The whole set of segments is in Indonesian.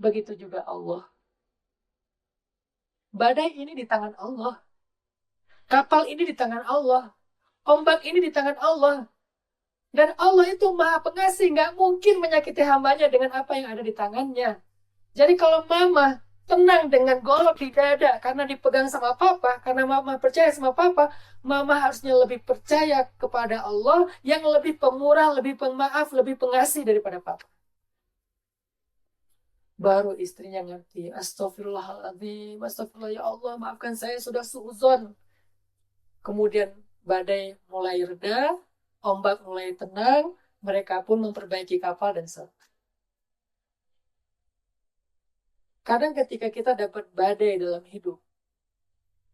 begitu juga Allah. Badai ini di tangan Allah. Kapal ini di tangan Allah. Ombak ini di tangan Allah. Dan Allah itu maha pengasih, nggak mungkin menyakiti hambanya dengan apa yang ada di tangannya. Jadi kalau mama tenang dengan golok di dada karena dipegang sama papa, karena mama percaya sama papa, mama harusnya lebih percaya kepada Allah yang lebih pemurah, lebih pemaaf, lebih pengasih daripada papa. Baru istrinya ngerti, astagfirullahaladzim, astagfirullah ya Allah, maafkan saya sudah suuzon. Kemudian badai mulai reda, ombak mulai tenang, mereka pun memperbaiki kapal dan kadang ketika kita dapat badai dalam hidup,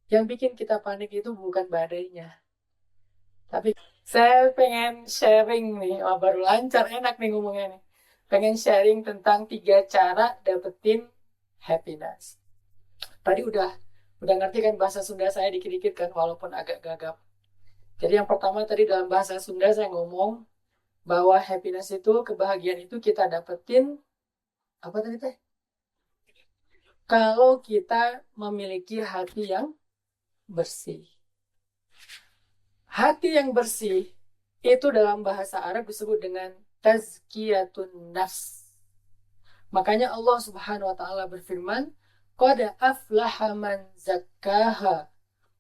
yang bikin kita panik itu bukan badainya. Tapi saya pengen sharing nih, baru lancar, enak nih ngomongnya nih. Pengen sharing tentang 3 cara dapetin happiness. Tadi udah ngerti kan bahasa Sunda saya dikit-dikit kan, walaupun agak gagap. Jadi yang pertama tadi dalam bahasa Sunda saya ngomong bahwa happiness itu, kebahagiaan itu kita dapetin, apa tadi teh? Kalau kita memiliki hati yang bersih. Hati yang bersih itu dalam bahasa Arab disebut dengan tazkiyatun nafs. Makanya Allah Subhanahu wa taala berfirman, qad aflaha man zakkaha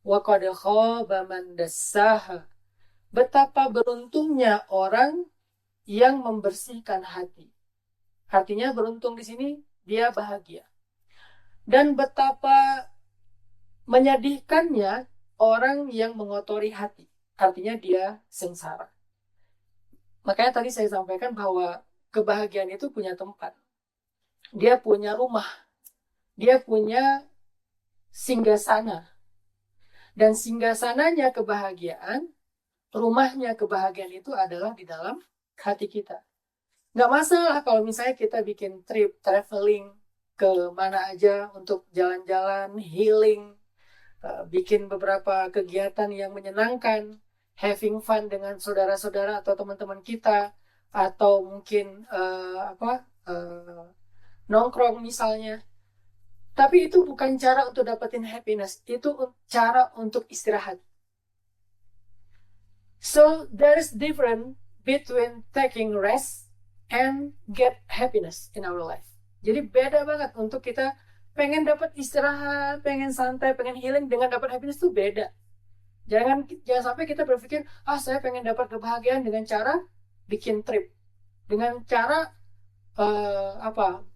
wa qad khaba man dassaha. Betapa beruntungnya orang yang membersihkan hati. Artinya beruntung di sini dia bahagia. Dan betapa menyedihkannya orang yang mengotori hati. Artinya dia sengsara. Makanya tadi saya sampaikan bahwa kebahagiaan itu punya tempat. Dia punya rumah. Dia punya singgasana. Dan singgasananya kebahagiaan, rumahnya kebahagiaan itu adalah di dalam hati kita. Nggak masalah kalau misalnya kita bikin trip, traveling ke mana aja untuk jalan-jalan, healing, bikin beberapa kegiatan yang menyenangkan, having fun dengan saudara-saudara atau teman-teman kita, atau mungkin nongkrong misalnya. Tapi itu bukan cara untuk dapetin happiness, itu cara untuk istirahat. So there is difference between taking rest and get happiness in our life. Jadi beda banget untuk kita pengen dapat istirahat, pengen santai, pengen healing dengan dapat happiness itu beda. Jangan sampai kita berpikir, saya pengen dapat kebahagiaan dengan cara bikin trip, dengan cara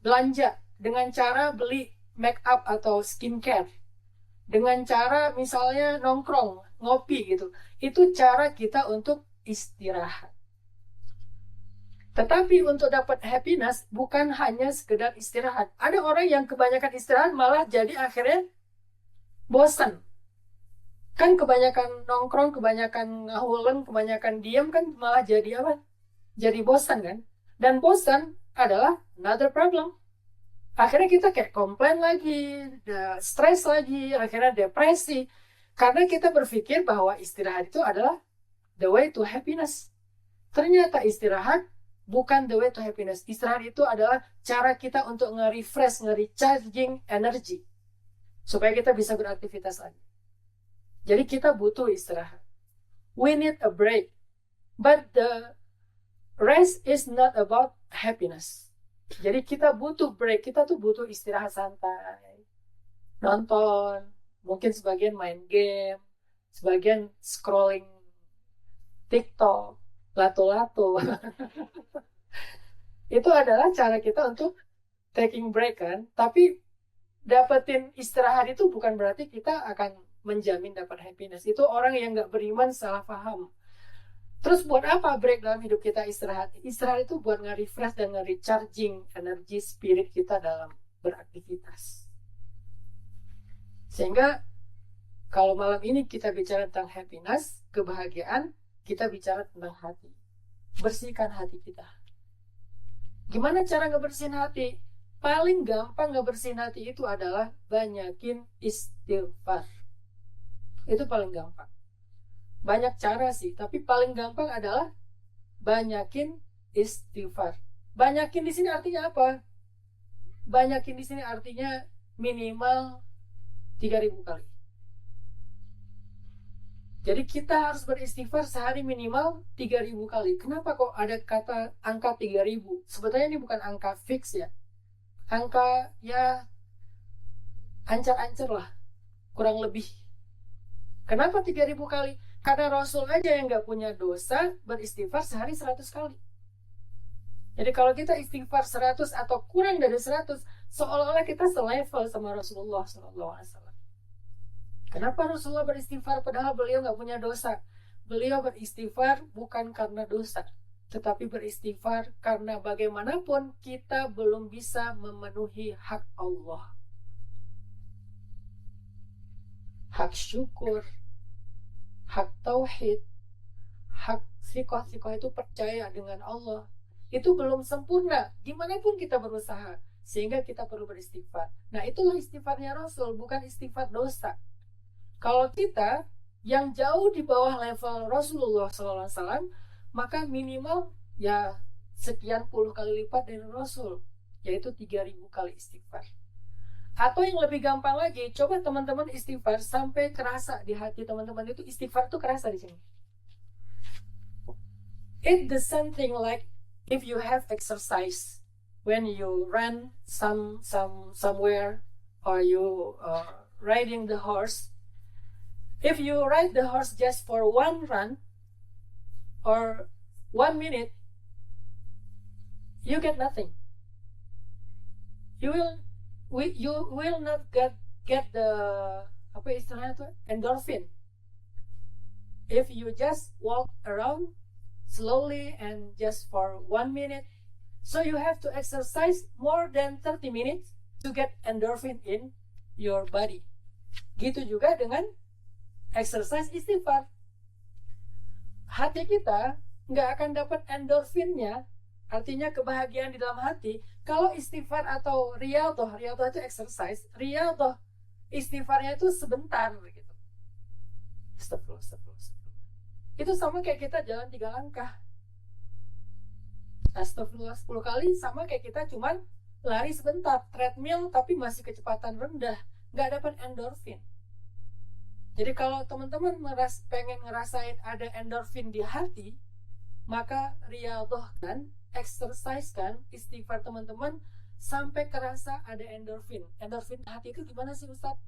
belanja, dengan cara beli make up atau skincare, dengan cara misalnya nongkrong, ngopi gitu. Itu cara kita untuk istirahat. Tetapi untuk dapat happiness bukan hanya sekedar istirahat. Ada orang yang kebanyakan istirahat malah jadi akhirnya bosan. Kan kebanyakan nongkrong, kebanyakan ngahulen, kebanyakan diam kan malah jadi apa? Jadi bosan kan? Dan bosan adalah another problem. Akhirnya kita kayak komplain lagi, stres lagi, akhirnya depresi. Karena kita berpikir bahwa istirahat itu adalah the way to happiness. Ternyata istirahat bukan the way to happiness. Istirahat itu adalah cara kita untuk nge-refresh, nge-recharging energi. Supaya kita bisa beraktivitas lagi. Jadi kita butuh istirahat. We need a break. But the rest is not about happiness. Jadi kita butuh break. Kita tuh butuh istirahat santai. Nonton. Mungkin sebagian main game. Sebagian scrolling TikTok. Lato-lato. Itu adalah cara kita untuk taking break kan. Tapi dapetin istirahat itu bukan berarti kita akan menjamin dapat happiness. Itu orang yang gak beriman salah paham. Terus buat apa break dalam hidup kita istirahat? Istirahat itu buat nge-refresh dan nge-recharging energi spirit kita dalam beraktivitas. Sehingga kalau malam ini kita bicara tentang happiness, kebahagiaan, kita bicara tentang hati. Bersihkan hati kita. Gimana cara ngebersihin hati? Paling gampang ngebersihin hati itu adalah banyakin istighfar. Itu paling gampang. Banyak cara sih, tapi paling gampang adalah banyakin istighfar. Banyakin di sini artinya apa? banyakin di sini artinya minimal 3.000 kali. Jadi kita harus beristighfar sehari minimal 3.000 kali. Kenapa kok ada kata angka 3.000? Sebetulnya ini bukan angka fix ya. Angka ya ancar-ancar lah, kurang lebih. Kenapa 3.000 kali? Karena Rasul aja yang nggak punya dosa beristighfar sehari 100 kali. Jadi kalau kita istighfar 100 atau kurang dari 100, seolah-olah kita selevel sama Rasulullah SAW. Kenapa Rasulullah beristighfar padahal beliau nggak punya dosa? Beliau beristighfar bukan karena dosa, tetapi beristighfar karena bagaimanapun kita belum bisa memenuhi hak Allah. Hak syukur, hak tauhid, hak sikoh-sikoh itu percaya dengan Allah. Itu belum sempurna, gimana pun kita berusaha. Sehingga kita perlu beristighfar. Nah, itulah istighfarnya Rasul, bukan istighfar dosa. Kalau kita yang jauh di bawah level Rasulullah SAW, maka minimal ya sekian puluh kali lipat dari Rasul, yaitu 3.000 kali istighfar. Atau yang lebih gampang lagi, coba teman-teman istighfar sampai kerasa di hati teman-teman itu istighfar tuh kerasa di sini. It's the same thing like if you have exercise when you run somewhere or you riding the horse. If you ride the horse just for one run or 1 minute, you get nothing. You will not get the apa istilahnya tuh endorphin. If you just walk around slowly and just for 1 minute, so you have to exercise more than 30 minutes to get endorphin in your body. Gitu juga dengan exercise istighfar. Hati kita nggak akan dapat endorfinnya, artinya kebahagiaan di dalam hati, kalau istighfar atau riyadhah itu exercise, riyadhah istighfarnya itu sebentar gitu. Astagfirullah. Itu sama kayak kita jalan 3 langkah. Astagfirullah 10 kali sama kayak kita cuman lari sebentar, treadmill tapi masih kecepatan rendah, nggak dapat endorfin. Jadi kalau teman-teman pengen ngerasain ada endorfin di hati, maka riyadhahkan, exercise-kan istighfar teman-teman sampai kerasa ada endorfin. Endorfin hati itu gimana sih Ustaz?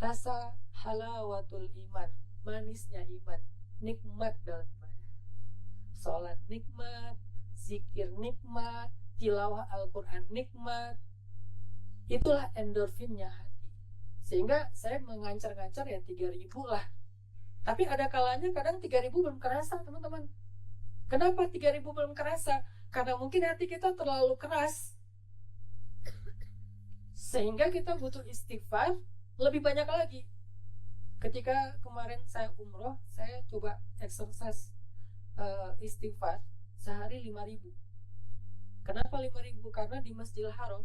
Rasa halawatul iman, manisnya iman, nikmat dalam ibadah. Sholat nikmat, zikir nikmat, tilawah Al-Quran nikmat. Itulah endorfinnya hati. Sehingga saya mengancar-ngancar ya 3.000 lah. Tapi ada kalanya kadang 3.000 belum kerasa teman-teman. Kenapa 3.000 belum kerasa? Karena mungkin hati kita terlalu keras. Sehingga kita butuh istighfar lebih banyak lagi. Ketika kemarin saya umroh, saya coba exercise istighfar sehari 5.000. Kenapa 5.000? Karena di Masjidil Haram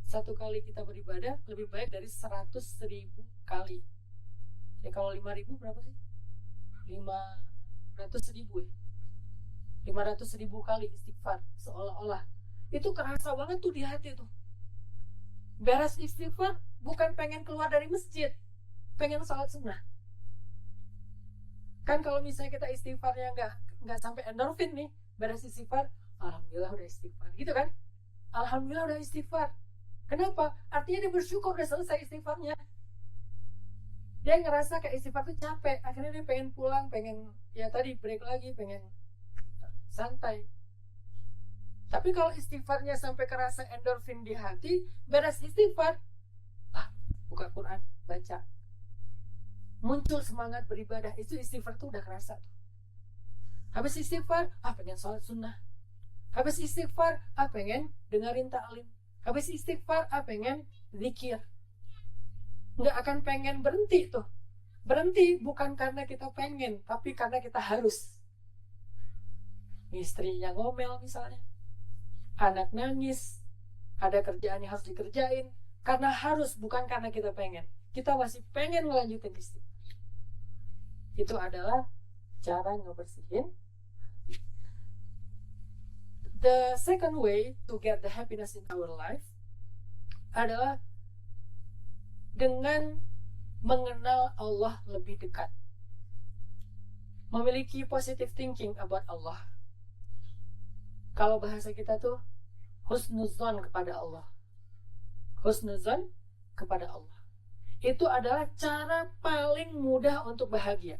satu kali kita beribadah lebih baik dari 100.000 kali. Ya kalau 5.000 berapa sih? 500.000 ya. 500.000 kali istighfar seolah-olah. Itu kerasa banget tuh di hati tuh. Beres istighfar bukan pengen keluar dari masjid, pengen sholat sunnah. Kan kalau misalnya kita istighfarnya nggak sampai endorfin nih, beres istighfar, alhamdulillah udah istighfar, gitu kan? Alhamdulillah udah istighfar. Kenapa? Artinya dia bersyukur udah selesai istighfarnya. Dia ngerasa kayak istighfar tuh capek, akhirnya dia pengen pulang, pengen ya tadi break lagi, pengen santai. Tapi kalau istighfarnya sampai kerasa endorfin di hati, beres istighfar, buka Quran, baca, muncul semangat beribadah, itu istighfar tuh udah kerasa tuh. Habis istighfar, pengen sholat sunnah. Habis istighfar, pengen dengerin ta'lim. Habis istighfar, pengen zikir. Nggak akan pengen berhenti tuh. Berhenti bukan karena kita pengen, tapi karena kita harus. Istrinya ngomel misalnya, anak nangis, ada kerjaan yang harus dikerjain, karena harus, bukan karena kita pengen. Kita masih pengen ngelanjutin istighfar. Itu adalah cara ngebersihin. The second way to get the happiness in our life, adalah dengan mengenal Allah lebih dekat, memiliki positive thinking about Allah. Kalau bahasa kita tuh husnuzon kepada Allah. Husnuzon kepada Allah. Itu adalah cara paling mudah untuk bahagia.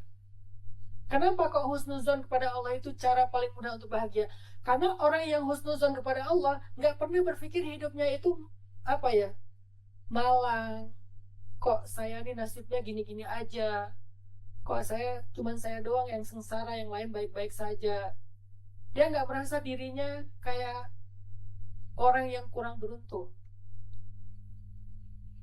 Kenapa kok husnuzon kepada Allah itu cara paling mudah untuk bahagia? Karena orang yang husnuzon kepada Allah nggak pernah berpikir hidupnya itu apa ya, malang. Kok saya nih nasibnya gini-gini aja. Kok cuman saya doang yang sengsara, yang lain baik-baik saja. Dia nggak merasa dirinya kayak orang yang kurang beruntung.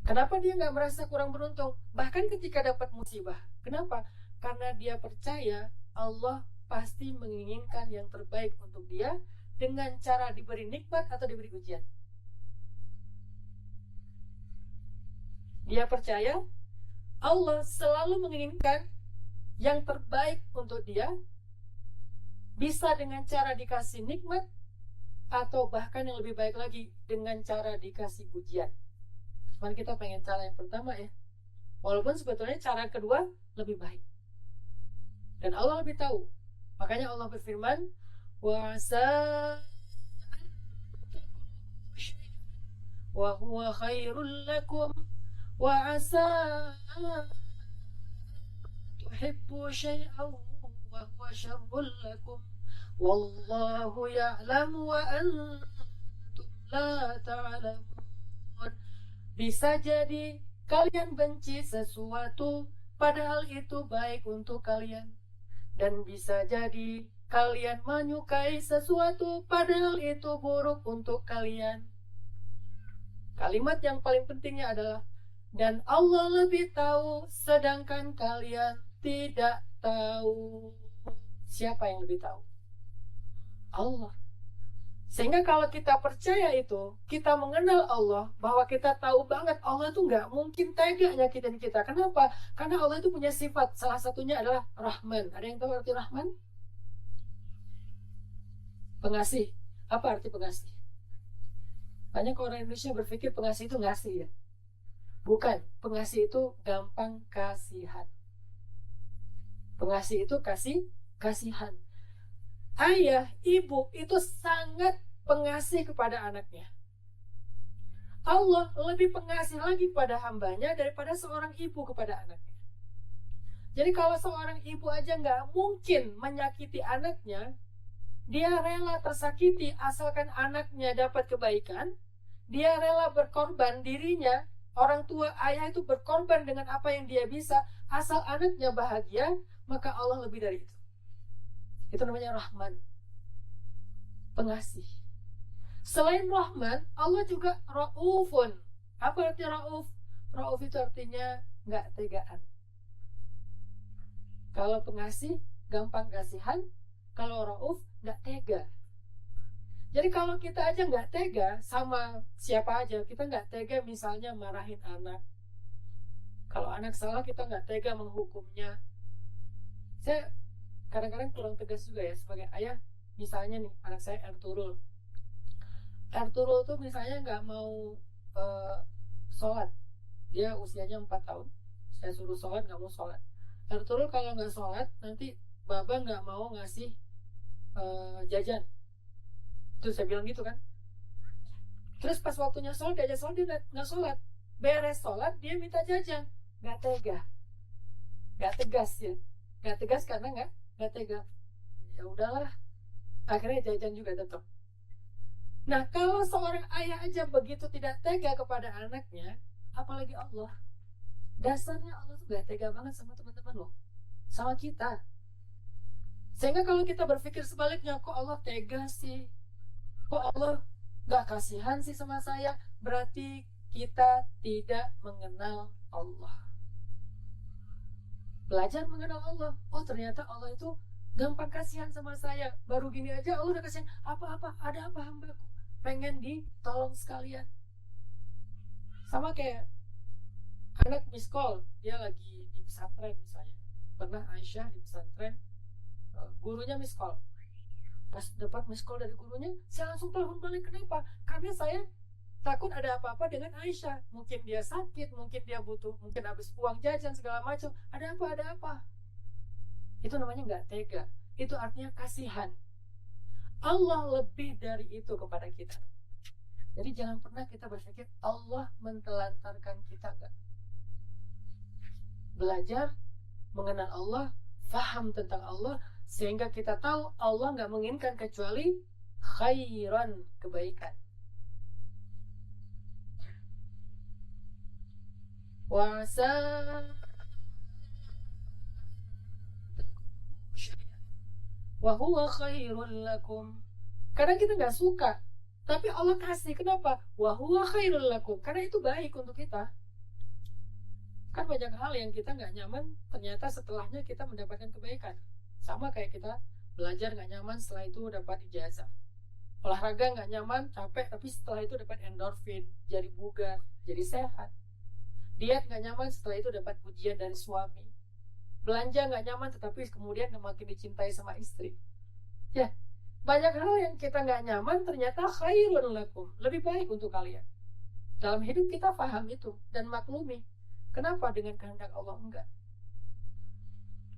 Kenapa dia nggak merasa kurang beruntung? Bahkan ketika dapat musibah. Kenapa? Karena dia percaya Allah pasti menginginkan yang terbaik untuk dia dengan cara diberi nikmat atau diberi ujian. Dia percaya Allah selalu menginginkan yang terbaik untuk dia, bisa dengan cara dikasih nikmat atau bahkan yang lebih baik lagi dengan cara dikasih ujian. Cuman kita pengen cara yang pertama ya, walaupun sebetulnya cara kedua lebih baik dan Allah lebih tahu. Makanya Allah berfirman, wa asa wa huwa khairul lakum wa asa tuhibbu syai'an wa huwa syarrul lakum wallahu ya'lamu wa antum la ta'lamun. Bisa jadi kalian benci sesuatu padahal itu baik untuk kalian, dan bisa jadi kalian menyukai sesuatu padahal itu buruk untuk kalian. Kalimat yang paling pentingnya adalah dan Allah lebih tahu sedangkan kalian tidak tahu. Siapa yang lebih tahu? Allah. Sehingga kalau kita percaya itu, kita mengenal Allah, bahwa kita tahu banget Allah itu nggak mungkin tega nyakitin kita. Kenapa? Karena Allah itu punya sifat, salah satunya adalah Rahman. Ada yang tahu arti Rahman? Pengasih. Apa arti pengasih? Banyak orang Indonesia berpikir pengasih itu ngasih ya. Bukan, pengasih itu gampang kasihan. Pengasih itu kasihan. Ayah, ibu itu sangat pengasih kepada anaknya. Allah lebih pengasih lagi pada hambanya daripada seorang ibu kepada anaknya. Jadi kalau seorang ibu aja nggak mungkin menyakiti anaknya, dia rela tersakiti asalkan anaknya dapat kebaikan. Dia rela berkorban dirinya, orang tua ayah itu berkorban dengan apa yang dia bisa, asal anaknya bahagia, maka Allah lebih dari itu. Itu namanya Rahman, pengasih. Selain Rahman, Allah juga Raufun. Apa arti Rauf? Rauf itu artinya nggak tegaan. Kalau pengasih, gampang kasihan. Kalau Rauf, nggak tega. Jadi kalau kita aja nggak tega sama siapa aja, kita nggak tega misalnya marahin anak. Kalau anak salah, kita nggak tega menghukumnya. Saya kadang-kadang kurang tegas juga ya sebagai ayah. Misalnya nih, anak saya Ertuğrul tuh misalnya nggak mau sholat. Dia usianya 4 tahun. Saya suruh sholat, nggak mau sholat. Ertuğrul kalau nggak sholat, nanti baba nggak mau ngasih jajan. Itu saya bilang gitu kan. Terus pas waktunya sholat, diajak sholat, dia nggak sholat. Beres sholat, dia minta jajan. Nggak tega. Nggak tegas ya. Nggak tegas karena nggak tega. Ya udahlah, akhirnya jajan juga tetap. Nah, kalau seorang ayah aja begitu tidak tega kepada anaknya, apalagi Allah. Dasarnya Allah tuh gak tega banget sama teman-teman loh, sama kita. Sehingga kalau kita berpikir sebaliknya, kok Allah tega sih, kok Allah gak kasihan sih sama saya, berarti kita tidak mengenal Allah. Belajar mengenal Allah. Oh, ternyata Allah itu gampang kasihan sama saya. Baru gini aja Allah udah kasihan. Apa-apa, ada apa hambaku, pengen ditolong sekalian. Sama kayak anak miskol, dia lagi di pesantren misalnya. Pernah Aisyah di pesantren, gurunya miskol. Pas dapat miskol dari gurunya, saya langsung telepon balik. Kenapa? Karena saya takut ada apa-apa dengan Aisyah. Mungkin dia sakit, mungkin dia butuh, mungkin habis uang jajan segala macam. Ada apa, ada apa. Itu namanya nggak tega. Itu artinya kasihan. Allah lebih dari itu kepada kita. Jadi jangan pernah kita berpikir Allah mentelantarkan kita, enggak. Belajar mengenal Allah, faham tentang Allah, sehingga kita tahu Allah nggak menginginkan kecuali khairan, kebaikan. Wasa wa huwa khairul lakum. Kadang kita nggak suka, tapi Allah kasih. Kenapa? Wa huwa khairul lakum. Karena itu baik untuk kita. Kan banyak hal yang kita nggak nyaman, ternyata setelahnya kita mendapatkan kebaikan. Sama kayak kita belajar nggak nyaman, setelah itu dapat ijazah. Olahraga nggak nyaman, capek, tapi setelah itu dapat endorfin, jadi bugar, jadi sehat. Diet nggak nyaman, setelah itu dapat pujian dari suami. Belanja nggak nyaman, tetapi kemudian makin dicintai sama istri. Ya, banyak hal yang kita nggak nyaman ternyata khairun lakum, lebih baik untuk kalian. Dalam hidup kita paham itu dan maklumi. Kenapa dengan kehendak Allah enggak?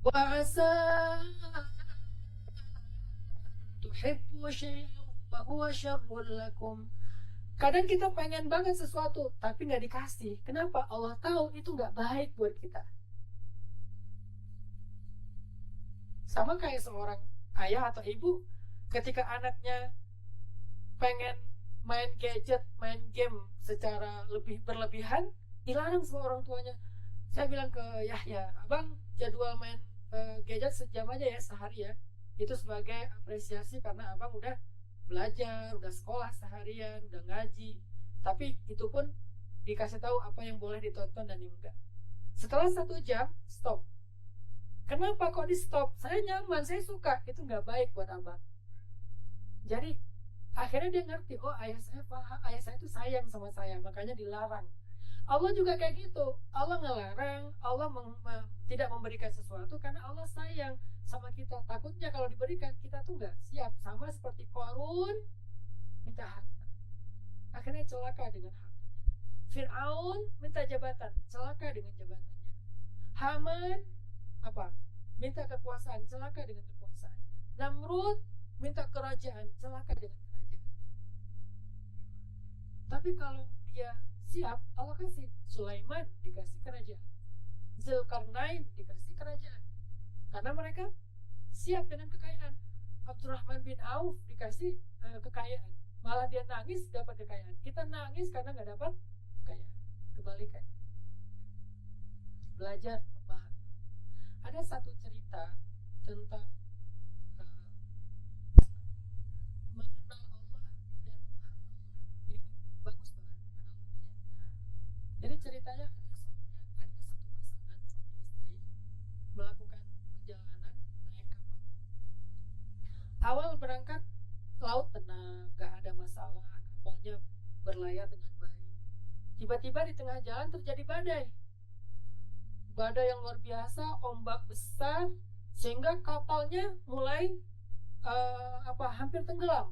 Wa asa tuhibbu syai'an wa huwa syarrul lakum. Kadang kita pengen banget sesuatu tapi nggak dikasih. Kenapa? Allah tahu itu nggak baik buat kita. Sama kayak seorang ayah atau ibu ketika anaknya pengen main gadget, main game secara lebih berlebihan, dilarang sama orang tuanya. Saya bilang ke Yahya, abang jadwal main gadget sejam aja ya sehari ya. Itu sebagai apresiasi karena abang udah belajar, udah sekolah seharian, udah ngaji. Tapi itu pun dikasih tahu apa yang boleh ditonton dan enggak. Setelah 1 jam, stop. Kenapa kok di stop? Saya nyaman, saya suka. Itu nggak baik buat abang. Jadi akhirnya dia ngerti, oh ayah saya paham, ayah saya itu sayang sama saya, makanya dilarang. Allah juga kayak gitu. Allah ngelarang, Allah tidak memberikan sesuatu karena Allah sayang sama kita. Takutnya kalau diberikan kita tuh nggak siap, sama seperti Qarun minta harta, akhirnya celaka dengan hartanya. Fir'aun minta jabatan, celaka dengan jabatannya. Haman apa? Minta kekuasaan, celaka dengan kekuasaannya. Namrud minta kerajaan, celaka dengan kerajaannya. Tapi kalau dia siap, Allah kasih. Sulaiman dikasih kerajaan, Zulkarnain dikasih kerajaan, karena mereka siap dengan kekayaan. Abdurrahman bin Auf dikasih kekayaan, malah dia nangis dapat kekayaan. Kita nangis karena nggak dapat kekayaan. Kebalikan. Belajar memahami. Ada satu cerita tentang mengenal Allah dan memahami Allah. Ini bagus banget analoginya. Jadi ceritanya ada satu pasangan suami istri melakukan perjalanan naik kapal. Awal berangkat laut tenang, gak ada masalah, kapalnya berlayar dengan baik. Tiba-tiba di tengah jalan terjadi badai. Badai yang luar biasa, ombak besar, sehingga kapalnya mulai hampir tenggelam.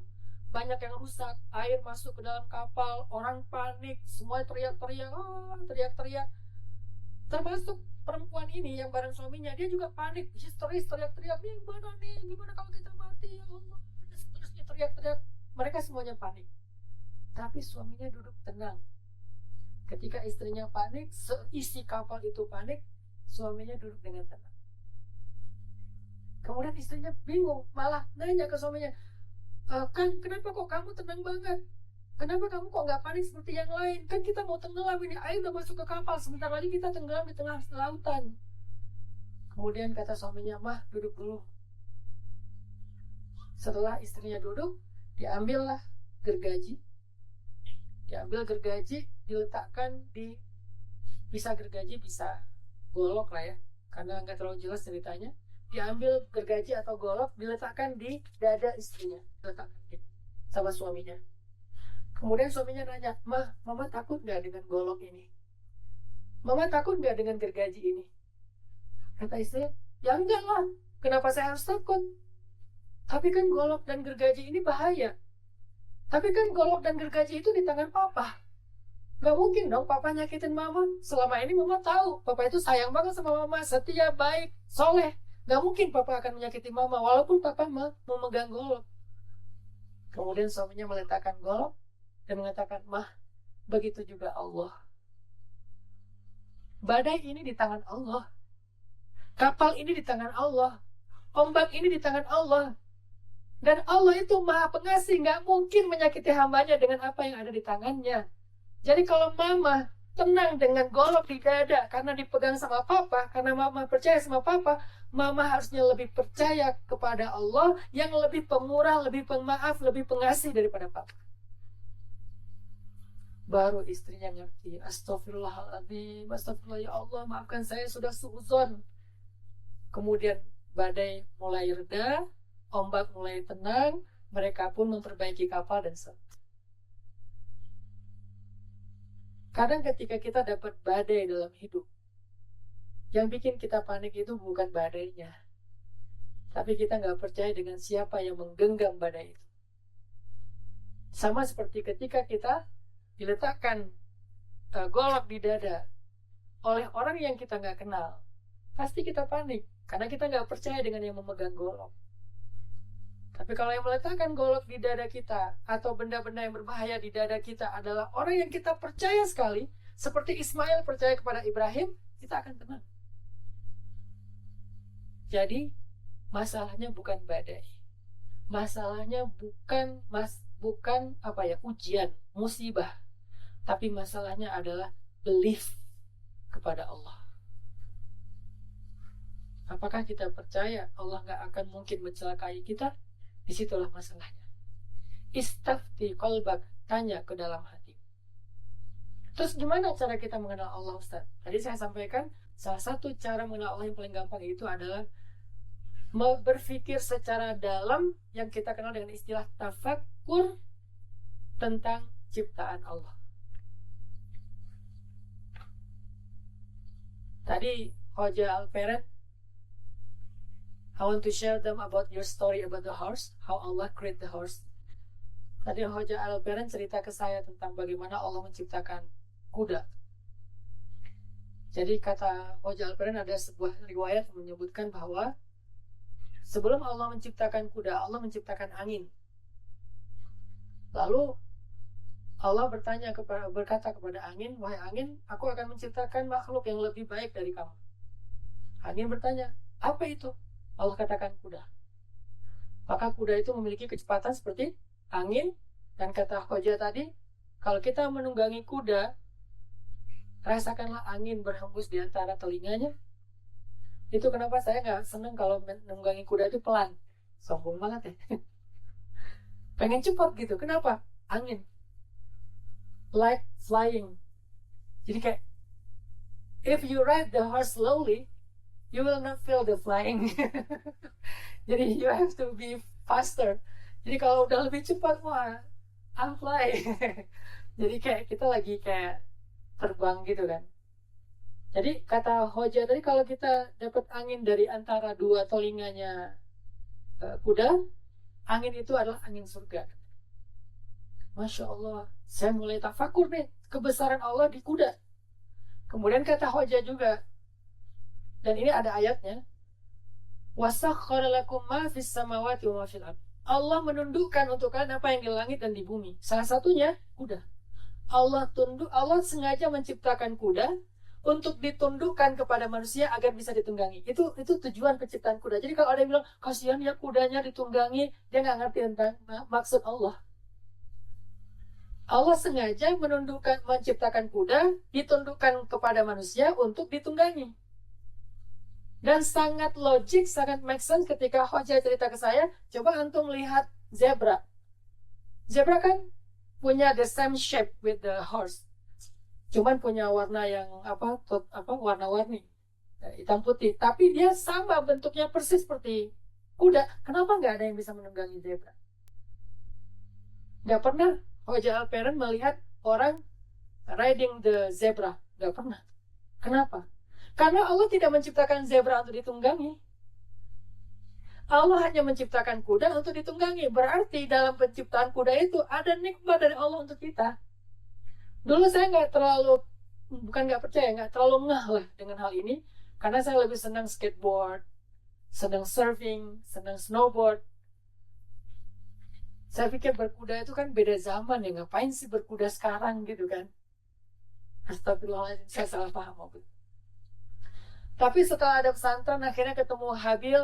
Banyak yang rusak, air masuk ke dalam kapal, orang panik, semua teriak-teriak. Termasuk perempuan ini yang bareng suaminya, dia juga panik, histeris, teriak-teriak, gimana kalau kita mati, ya Allah, dan seterusnya teriak-teriak. Mereka semuanya panik. Tapi suaminya duduk tenang. Ketika istrinya panik, seisi kapal itu panik, suaminya duduk dengan tenang. Kemudian istrinya bingung, malah nanya ke suaminya, Kang, kenapa kok kamu tenang banget? Kenapa kamu kok nggak panik seperti yang lain? Kan kita mau tenggelam ini, air udah masuk ke kapal, sebentar lagi kita tenggelam di tengah lautan. Kemudian kata suaminya, mah duduk dulu. Setelah istrinya duduk, diambillah gergaji. Diletakkan di, bisa gergaji, bisa golok lah ya, karena nggak terlalu jelas ceritanya. Diambil gergaji atau golok, diletakkan di dada istrinya, diletakkan sama suaminya. Kemudian suaminya nanya, mama takut nggak dengan golok ini? Mama takut nggak dengan gergaji ini? Kata istrinya, ya enggak lah, kenapa saya harus takut? Tapi kan golok dan gergaji ini bahaya. Tapi kan golok dan gergaji itu di tangan papa. Gak mungkin dong papa nyakitin mama. Selama ini mama tahu papa itu sayang banget sama mama, setia, baik, soleh. Gak mungkin papa akan menyakiti mama walaupun papa mau memegang golok. Kemudian suaminya meletakkan golok dan mengatakan, mah, begitu juga Allah. Badai ini di tangan Allah. Kapal ini di tangan Allah. Ombak ini di tangan Allah. Dan Allah itu maha pengasih, gak mungkin menyakiti hambanya dengan apa yang ada di tangannya. Jadi kalau mama tenang dengan golok di dada karena dipegang sama papa, karena mama percaya sama papa, mama harusnya lebih percaya kepada Allah yang lebih pemurah, lebih pemaaf, lebih pengasih daripada papa. Baru istrinya ngerti, astagfirullahaladzim, astagfirullah, ya Allah, maafkan saya sudah suudzon. Kemudian badai mulai reda, ombak mulai tenang, mereka pun memperbaiki kapal dan kadang ketika kita dapat badai dalam hidup, yang bikin kita panik itu bukan badainya, tapi kita nggak percaya dengan siapa yang menggenggam badai itu. Sama seperti ketika kita diletakkan golok di dada oleh orang yang kita nggak kenal, pasti kita panik karena kita nggak percaya dengan yang memegang golok. Tapi kalau yang meletakkan golok di dada kita atau benda-benda yang berbahaya di dada kita adalah orang yang kita percaya sekali, seperti Ismail percaya kepada Ibrahim, kita akan tenang. Jadi masalahnya bukan badai, masalahnya bukan ujian, musibah, tapi masalahnya adalah belief kepada Allah. Apakah kita percaya Allah gak akan mungkin mencelakai kita? Disitulah masalahnya. Istafti qalbak, tanya ke dalam hati. Terus gimana cara kita mengenal Allah, Ustaz? Tadi saya sampaikan salah satu cara mengenal Allah yang paling gampang itu adalah berpikir secara dalam yang kita kenal dengan istilah tafakkur tentang ciptaan Allah. Tadi Hoja Alperen, I want to share them about your story about the horse, how Allah create the horse. Tadi Hoja Alperen cerita ke saya tentang bagaimana Allah menciptakan kuda. Jadi kata Hoja Alperen ada sebuah riwayat yang menyebutkan bahwa sebelum Allah menciptakan kuda, Allah menciptakan angin. Lalu Allah berkata kepada angin, wahai angin, aku akan menciptakan makhluk yang lebih baik dari kamu. Angin bertanya, apa itu? Allah katakan kuda. Maka kuda itu memiliki kecepatan seperti angin. Dan kata Hoja tadi, kalau kita menunggangi kuda, rasakanlah angin berhembus di antara telinganya. Itu kenapa saya gak seneng kalau menunggangi kuda itu pelan. Sombong banget ya. Pengen cepat gitu. Kenapa? Angin. Like flying. Jadi kayak, if you ride the horse slowly, you will not feel the flying. Jadi you have to be faster. Jadi kalau udah lebih cepat, wah, I'll fly. Jadi kayak kita lagi kayak terbang gitu kan. Jadi kata Hoja tadi, kalau kita dapat angin dari antara dua telinganya kuda, angin itu adalah angin surga. Masya Allah, saya mulai tafakur nih kebesaran Allah di kuda. Kemudian kata Hoja juga, dan ini ada ayatnya, wasakhkhara lakum ma fis samawati wa ma fil ardh. Allah menundukkan untuk kalian apa yang di langit dan di bumi. Salah satunya kuda. Allah sengaja menciptakan kuda untuk ditundukkan kepada manusia agar bisa ditunggangi. Itu tujuan penciptaan kuda. Jadi kalau ada yang bilang kasihan ya kudanya ditunggangi, dia nggak ngerti tentang maksud Allah. Allah sengaja menciptakan kuda, ditundukkan kepada manusia untuk ditunggangi. Dan sangat logik, sangat make sense ketika Hoja cerita ke saya, coba antum lihat zebra. Zebra kan punya the same shape with the horse. Cuman punya warna yang warna-warni, hitam putih. Tapi dia sama bentuknya persis seperti kuda. Kenapa nggak ada yang bisa menunggangi zebra? Nggak pernah Hoja Alperen melihat orang riding the zebra. Nggak pernah. Kenapa? Karena Allah tidak menciptakan zebra untuk ditunggangi. Allah hanya menciptakan kuda untuk ditunggangi. Berarti dalam penciptaan kuda itu ada nikmat dari Allah untuk kita. Dulu saya bukan nggak percaya, nggak terlalu ngeh lah dengan hal ini, karena saya lebih senang skateboard, senang surfing, senang snowboard. Saya pikir berkuda itu kan beda zaman ya, ngapain sih berkuda sekarang gitu kan. Astagfirullahaladzim, saya salah paham waktu itu. Tapi setelah ada pesantren, akhirnya ketemu Habil.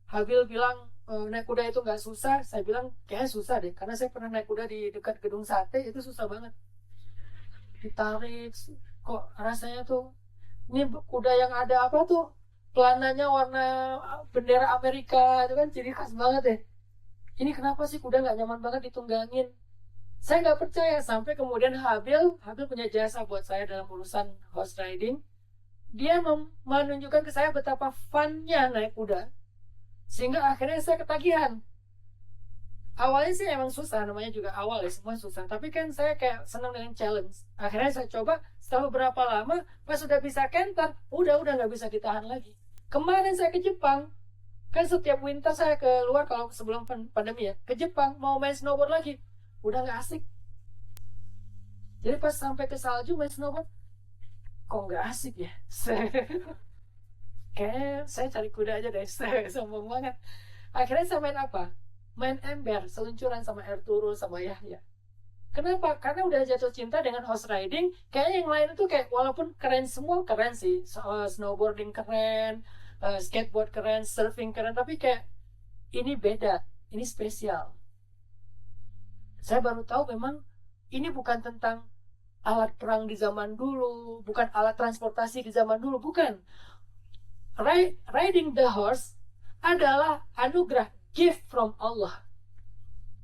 Habil bilang, naik kuda itu nggak susah. Saya bilang, kayaknya susah deh. Karena saya pernah naik kuda di dekat gedung sate, itu susah banget. Ditarik, kok rasanya tuh, ini kuda yang ada apa tuh? Pelananya warna bendera Amerika, itu kan ciri khas banget deh. Ini kenapa sih kuda nggak nyaman banget ditunggangin? Saya nggak percaya sampai kemudian Habil punya jasa buat saya dalam urusan horse riding. Dia menunjukkan ke saya betapa funnya naik kuda, sehingga akhirnya saya ketagihan. Awalnya sih emang susah, namanya juga awal ya, semua susah. Tapi kan saya kayak senang dengan challenge. Akhirnya saya coba, setelah beberapa lama, pas sudah bisa canter, udah nggak bisa ditahan lagi. Kemarin saya ke Jepang, kan setiap winter saya keluar kalau sebelum pandemi ya, ke Jepang mau main snowboard lagi, udah nggak asik. Jadi pas sampai ke salju main snowboard, kok nggak asik ya? Kayak saya cari kuda aja deh, saya sombong banget. Akhirnya saya main apa? Main ember, seluncuran sama Ertuğrul sama Yahya. Kenapa? Karena udah jatuh cinta dengan horse riding. Kayaknya yang lain itu kayak walaupun keren semua, keren sih. Snowboarding keren, skateboard keren, surfing keren. Tapi kayak ini beda, ini spesial. Saya baru tahu memang ini bukan tentang alat perang di zaman dulu, bukan alat transportasi di zaman dulu, bukan. Riding the horse adalah anugerah, gift from Allah.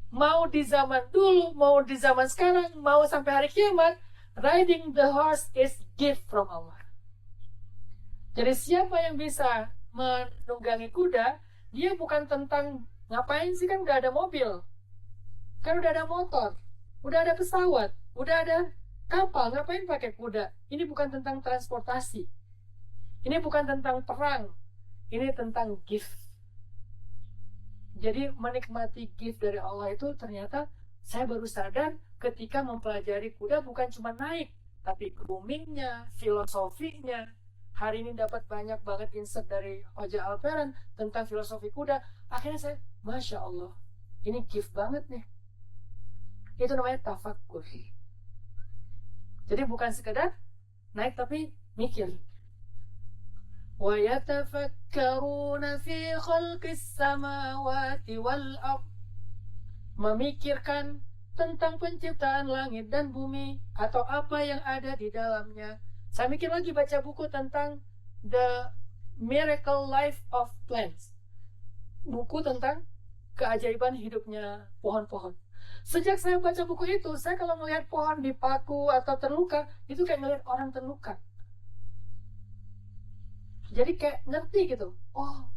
Mau di zaman dulu, mau di zaman sekarang, mau sampai hari kiamat, riding the horse is gift from Allah. Jadi siapa yang bisa menunggangi kuda, dia bukan tentang ngapain sih, kan udah ada mobil, kan udah ada motor, udah ada pesawat, udah ada kapal, ngapain pakai kuda? Ini bukan tentang transportasi. Ini bukan tentang perang. Ini tentang gift. Jadi menikmati gift dari Allah itu ternyata saya baru sadar ketika mempelajari kuda, bukan cuma naik, tapi groomingnya, filosofinya. Hari ini dapat banyak banget insight dari Hoja Alperan tentang filosofi kuda. Akhirnya saya, Masya Allah, ini gift banget nih. Itu namanya tafakkur. Jadi bukan sekedar naik tapi mikir. وَيَتَفَكَّرُونَ فِي خَلْقِ السَّمَاوَاتِ وَالْأَرْضِ, memikirkan tentang penciptaan langit dan bumi atau apa yang ada di dalamnya. Saya mikir lagi baca buku tentang The Miracle Life of Plants, buku tentang keajaiban hidupnya pohon-pohon. Sejak saya baca buku itu, saya kalau melihat pohon dipaku atau terluka, itu kayak melihat orang terluka. Jadi kayak ngerti gitu, oh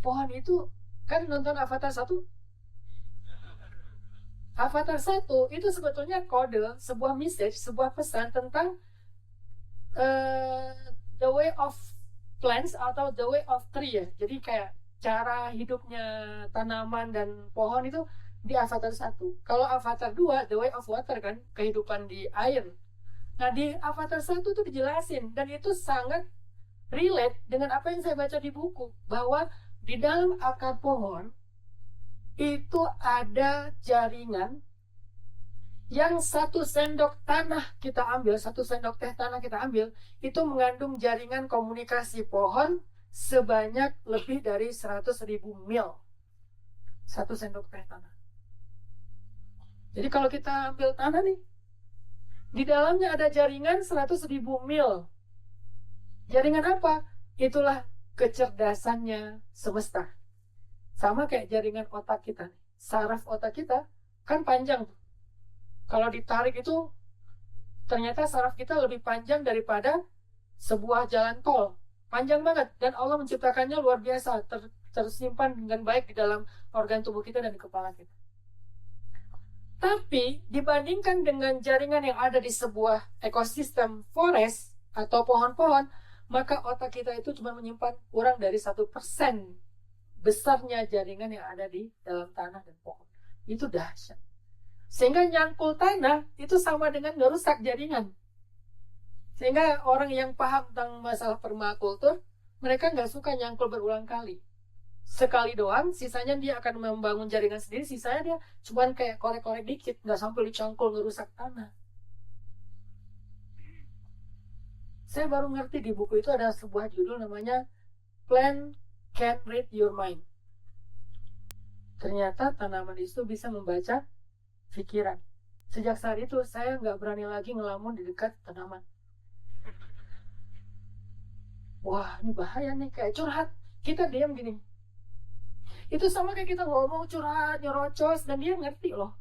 pohon itu, kan nonton Avatar 1. Avatar 1 itu sebetulnya kode, sebuah message, sebuah pesan tentang uh, the way of plants atau the way of tree ya. Jadi kayak cara hidupnya tanaman dan pohon itu di Avatar 1. Kalau Avatar 2, the way of water kan, kehidupan di air. Nah di Avatar 1 itu dijelasin, dan itu sangat relate dengan apa yang saya baca di buku, bahwa di dalam akar pohon itu ada jaringan yang 1 sendok tanah kita ambil, 1 sendok teh tanah kita ambil, itu mengandung jaringan komunikasi pohon sebanyak lebih dari 100.000 mil. 1 sendok teh tanah. Jadi kalau kita ambil tanah nih, di dalamnya ada jaringan 100.000 mil. Jaringan apa? Itulah kecerdasannya semesta. Sama kayak jaringan otak kita. Saraf otak kita kan panjang. Kalau ditarik itu, ternyata saraf kita lebih panjang daripada sebuah jalan tol. Panjang banget. Dan Allah menciptakannya luar biasa. Tersimpan dengan baik di dalam organ tubuh kita dan di kepala kita. Tapi dibandingkan dengan jaringan yang ada di sebuah ekosistem forest atau pohon-pohon, maka otak kita itu cuma menyimpan kurang dari 1% besarnya jaringan yang ada di dalam tanah dan pohon. Itu dahsyat. Sehingga nyangkul tanah itu sama dengan ngerusak jaringan. Sehingga orang yang paham tentang masalah permakultur, mereka nggak suka nyangkul berulang kali. Sekali doang, sisanya dia akan membangun jaringan sendiri, sisanya dia cuman kayak korek-korek dikit, nggak sampai dicangkul ngerusak tanah. Saya baru ngerti di buku itu ada sebuah judul namanya Plant Can Read Your Mind. Ternyata tanaman itu bisa membaca pikiran. Sejak saat itu saya nggak berani lagi ngelamun di dekat tanaman. Wah, ini bahaya nih, kayak curhat. Kita diam gini. Itu sama kayak kita ngomong curhat, nyerocos, dan dia ngerti loh.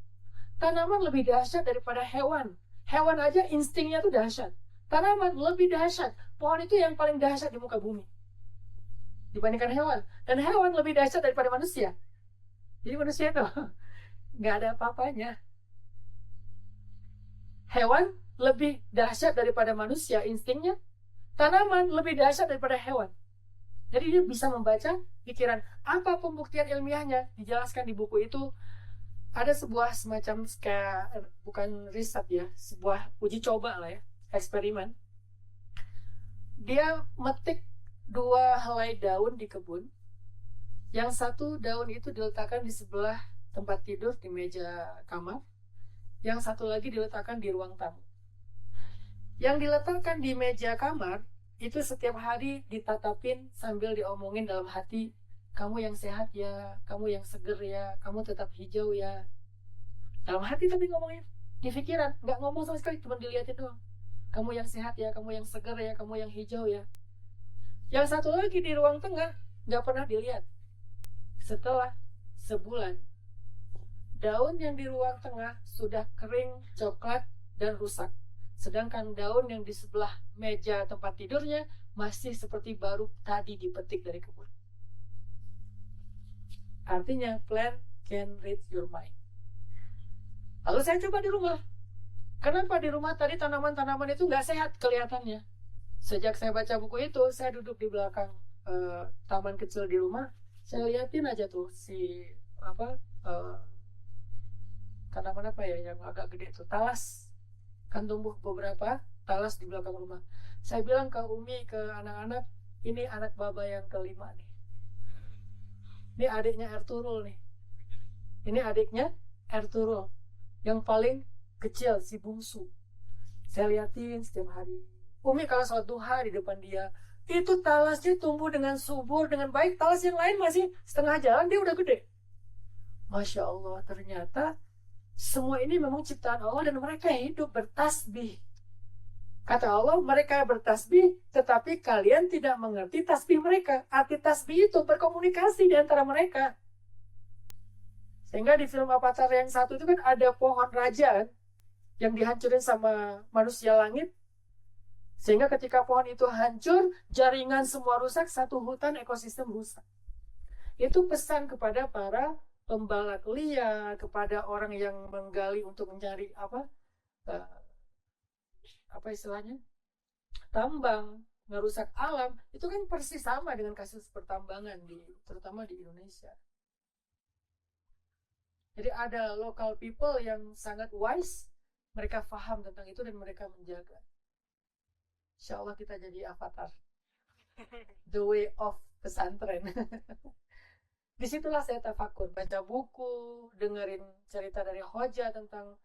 Tanaman lebih dahsyat daripada hewan. Hewan aja instingnya tuh dahsyat. Tanaman lebih dahsyat. Pohon itu yang paling dahsyat di muka bumi dibandingkan hewan. Dan hewan lebih dahsyat daripada manusia. Jadi manusia tuh nggak ada apa-apanya. Hewan lebih dahsyat daripada manusia instingnya. Tanaman lebih dahsyat daripada hewan. Jadi dia bisa membaca pikiran. Apa pembuktian ilmiahnya? Dijelaskan di buku itu. Ada sebuah semacam kayak, bukan riset ya, sebuah uji coba lah ya, eksperimen. Dia metik 2 helai daun di kebun. Yang satu daun itu diletakkan di sebelah tempat tidur di meja kamar. Yang satu lagi diletakkan di ruang tamu. Yang diletakkan di meja kamar itu setiap hari ditatapin sambil diomongin dalam hati, kamu yang sehat ya, kamu yang seger ya, kamu tetap hijau ya. Dalam hati tapi ngomongnya, di pikiran, nggak ngomong sama sekali, cuma dilihatin doang. Kamu yang sehat ya, kamu yang seger ya, kamu yang hijau ya. Yang satu lagi di ruang tengah, nggak pernah dilihat. Setelah sebulan, daun yang di ruang tengah sudah kering, coklat, dan rusak. Sedangkan daun yang di sebelah meja tempat tidurnya masih seperti baru tadi dipetik dari kebun. Artinya, plant can read your mind. Lalu saya coba di rumah. Kenapa di rumah tadi tanaman-tanaman itu nggak sehat kelihatannya? Sejak saya baca buku itu, saya duduk di belakang taman kecil di rumah. Saya liatin aja tuh si tanaman apa ya yang agak gede tuh, talas. Kan tumbuh beberapa talas di belakang rumah. Saya bilang ke Umi, ke anak-anak, ini anak baba yang kelima nih. Ini adiknya Ertuğrul nih. Ini adiknya Ertuğrul. Yang paling kecil, si bungsu. Saya liatin setiap hari. Umi kalau sholat duha di depan dia, itu talasnya tumbuh dengan subur, dengan baik. Talas yang lain masih setengah jalan, dia udah gede. Masya Allah, ternyata semua ini memang ciptaan Allah dan mereka hidup bertasbih. Kata Allah, mereka bertasbih, tetapi kalian tidak mengerti tasbih mereka. Arti tasbih itu berkomunikasi di antara mereka. Sehingga di film Avatar yang satu itu kan ada pohon raja kan, yang dihancurin sama manusia langit. Sehingga ketika pohon itu hancur, jaringan semua rusak, satu hutan ekosistem rusak. Itu pesan kepada para pembalak liar, kepada orang yang menggali untuk mencari apa istilahnya, tambang, ngerusak alam. Itu kan persis sama dengan kasus pertambangan terutama di Indonesia. Jadi ada local people yang sangat wise, mereka paham tentang itu dan mereka menjaga. Insya Allah kita jadi avatar, the way of pesantren. Disitulah saya tafakur, baca buku, dengerin cerita dari Hoja tentang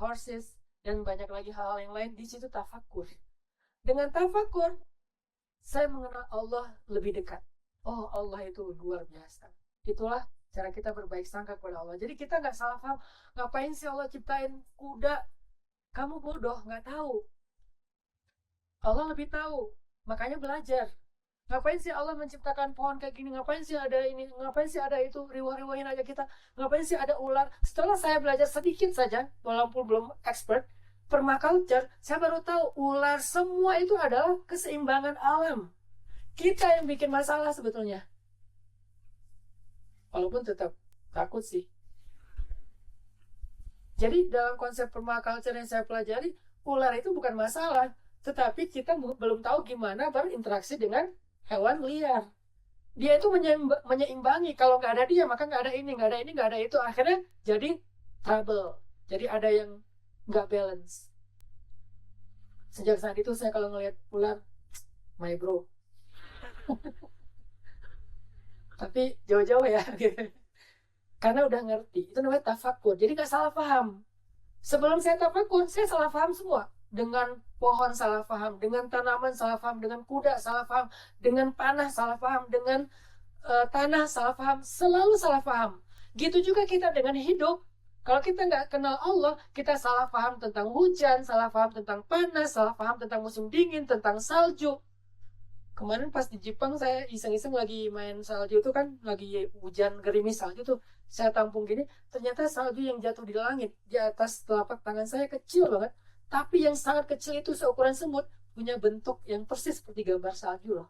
horses, dan banyak lagi hal-hal yang lain. Di situ tafakur. Dengan tafakur, saya mengenal Allah lebih dekat. Oh, Allah itu luar biasa. Itulah cara kita berbaik sangka kepada Allah. Jadi kita nggak salah paham. Ngapain sih Allah ciptain kuda? Kamu bodoh, nggak tahu. Allah lebih tahu. Makanya belajar. Ngapain sih Allah menciptakan pohon kayak gini? Ngapain sih ada ini? Ngapain sih ada itu? Riwah-riwahin aja kita. Ngapain sih ada ular? Setelah saya belajar sedikit saja, walaupun belum expert, permaculture, saya baru tahu ular semua itu adalah keseimbangan alam. Kita yang bikin masalah sebetulnya. Walaupun tetap takut sih. Jadi dalam konsep permaculture yang saya pelajari, ular itu bukan masalah. Tetapi kita belum tahu gimana berinteraksi dengan hewan liar. Dia itu menyeimbangi. Kalau nggak ada dia, maka nggak ada ini, nggak ada ini, nggak ada itu. Akhirnya jadi trouble. Jadi ada yang nggak balance. Sejak saat itu saya kalau ngelihat ular, my bro. Tapi jauh-jauh ya. Karena udah ngerti. Itu namanya tafakur. Jadi nggak salah paham. Sebelum saya tafakur, saya salah paham semua. Dengan pohon salah paham, dengan tanaman salah paham, dengan kuda salah paham, dengan panah salah paham, dengan tanah salah paham, selalu salah paham. Gitu juga kita dengan hidup. Kalau kita nggak kenal Allah, kita salah paham tentang hujan, salah paham tentang panas, salah paham tentang musim dingin, tentang salju. Kemarin pas di Jepang saya iseng-iseng lagi main salju itu kan lagi hujan gerimis salju tuh. Saya tampung gini, ternyata salju yang jatuh di langit di atas telapak tangan saya kecil banget. Tapi yang sangat kecil itu seukuran semut punya bentuk yang persis seperti gambar salju loh.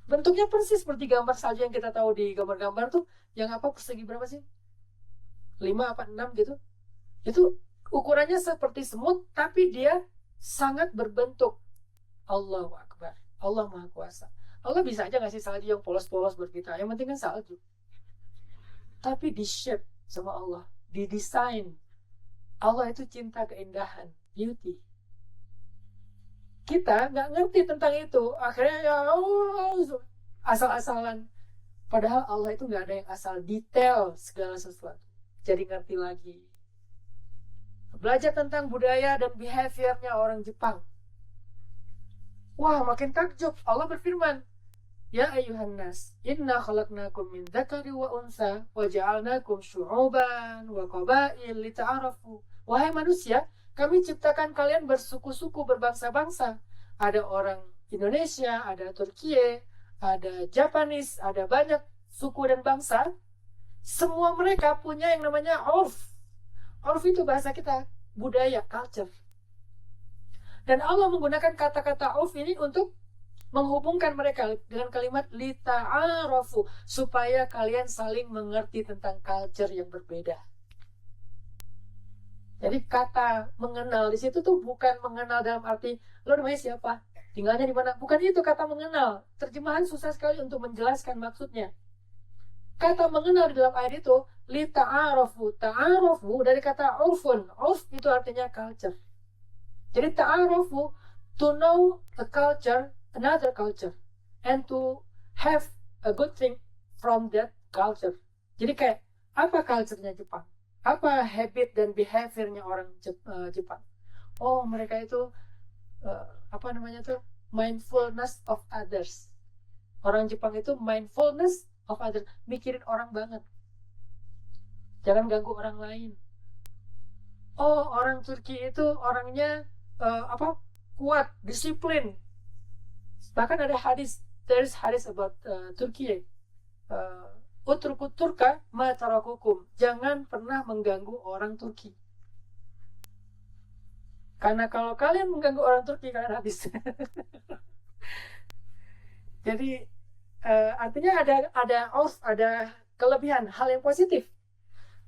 Bentuknya persis seperti gambar salju yang kita tahu di gambar-gambar tuh, yang apa persegi berapa sih? 5 apa 6 gitu. Itu ukurannya seperti semut tapi dia sangat berbentuk. Allahu Akbar. Allah Maha Kuasa. Allah bisa aja ngasih salju yang polos-polos buat kita. Yang penting kan salju. Tapi di shape sama Allah, didesain. Allah itu cinta keindahan, beauty. Kita nggak ngerti tentang itu. Akhirnya ya asal-asalan. Padahal Allah itu nggak ada yang asal, detail segala sesuatu. Jadi ngerti lagi. Belajar tentang budaya dan behaviornya orang Jepang. Wah, makin takjub. Allah berfirman, Ya ayuhan nas, inna khalaqnakum min dzakari wa unsa wa ja'alnakum syu'uban wa qabail lita'arafu. Wahai manusia, kami ciptakan kalian bersuku-suku, berbangsa-bangsa. Ada orang Indonesia, ada Turkiye, ada Japanese, ada banyak suku dan bangsa. Semua mereka punya yang namanya urf. Urf itu bahasa kita, budaya, culture. Dan Allah menggunakan kata-kata urf ini untuk menghubungkan mereka dengan kalimat lita'arafu, supaya kalian saling mengerti tentang culture yang berbeda. Jadi kata mengenal di situ tuh bukan mengenal dalam arti lo namanya siapa, tinggalnya di mana. Bukan itu kata mengenal. Terjemahan susah sekali untuk menjelaskan maksudnya. Kata mengenal di dalam ayat itu lita'arafu. Ta'arafu dari kata urfun. Urf itu artinya culture. Jadi ta'arafu, to know a culture, another culture, and to have a good thing from that culture. Jadi kayak apa culture-nya Jepang? Apa habit dan behaviornya orang Jepang? Oh, mereka itu apa namanya tuh? Mindfulness of others. Orang Jepang itu mindfulness of others, mikirin orang banget. Jangan ganggu orang lain. Oh, orang Turki itu orangnya kuat, disiplin. Bahkan ada hadis, there is hadis about Turki. Utrukut Turka ma tarakukum. Jangan pernah mengganggu orang Turki. Karena kalau kalian mengganggu orang Turki, kalian habis. Jadi artinya ada kelebihan, hal yang positif.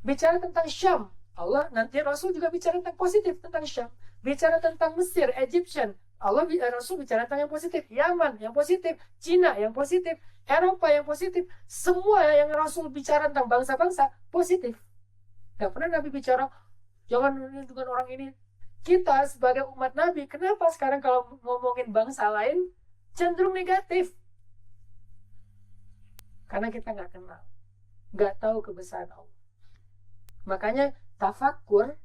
Bicara tentang Syam, Allah nanti Rasul juga bicara tentang positif tentang Syam. Bicara tentang Mesir, Egyptian, Rasul bicara tentang yang positif. Yaman yang positif, Cina yang positif, Eropa yang positif. Semua yang Rasul bicara tentang bangsa-bangsa positif. Gak pernah Nabi bicara jangan dengan orang ini. Kita sebagai umat Nabi, kenapa sekarang kalau ngomongin bangsa lain cenderung negatif? Karena kita gak kenal, gak tahu kebesaran Allah. Makanya tafakur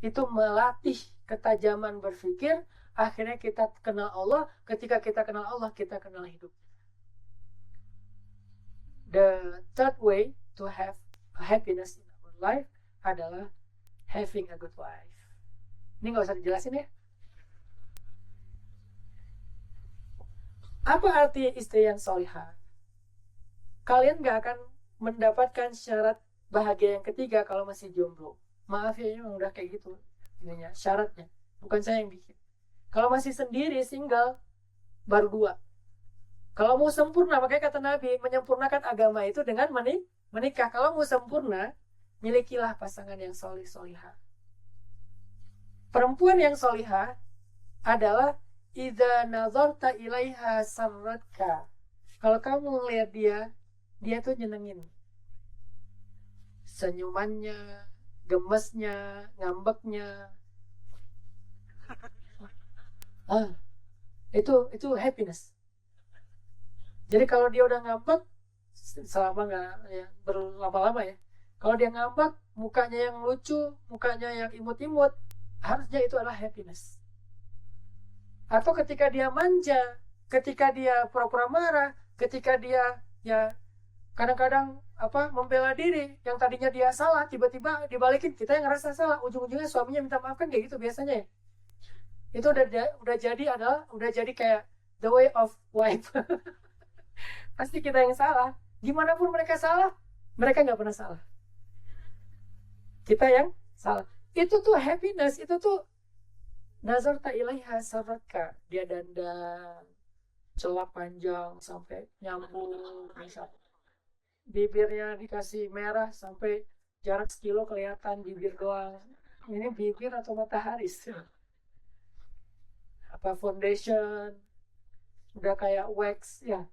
itu melatih ketajaman berpikir. Akhirnya kita kenal Allah. Ketika kita kenal Allah, kita kenal hidup. The third way to have happiness in our life adalah having a good wife. Ini gak usah dijelasin ya. Apa arti istri yang solihah? Kalian gak akan mendapatkan syarat bahagia yang ketiga kalau masih jomblo. Maaf ya, memang udah kayak gitu ininya, syaratnya. Bukan saya yang bikin. Kalau masih sendiri, single, baru 2. Kalau mau sempurna, makanya kata Nabi, menyempurnakan agama itu dengan menikah. Kalau mau sempurna, milikilah pasangan yang solihah. Perempuan yang solihah adalah idza nazarta ilaiha sarratka. Kalau kamu lihat dia tuh nyenengin. Senyumannya, gemesnya, ngambeknya, ah, itu happiness. Jadi kalau dia udah ngambek, selama nggak ya, berlama-lama ya, kalau dia ngambek, mukanya yang lucu, mukanya yang imut-imut, harusnya itu adalah happiness. Atau ketika dia manja, ketika dia pura-pura marah, ketika dia ya kadang-kadang membela diri, yang tadinya dia salah tiba-tiba dibalikin, kita yang ngerasa salah, ujung-ujungnya suaminya minta maafkan, kayak gitu biasanya ya. Itu udah jadi kayak the way of life. Pasti kita yang salah, gimana pun mereka salah, mereka nggak pernah salah, kita yang salah. Itu tuh happiness, itu tuh nazar tak ilaiha sarratka, dia dandan celak panjang sampai nyambung, misalnya bibirnya dikasih merah sampai jarak sekilo kelihatan bibir doang. Ini bibir atau matahari sih? Apa foundation udah kayak wax ya?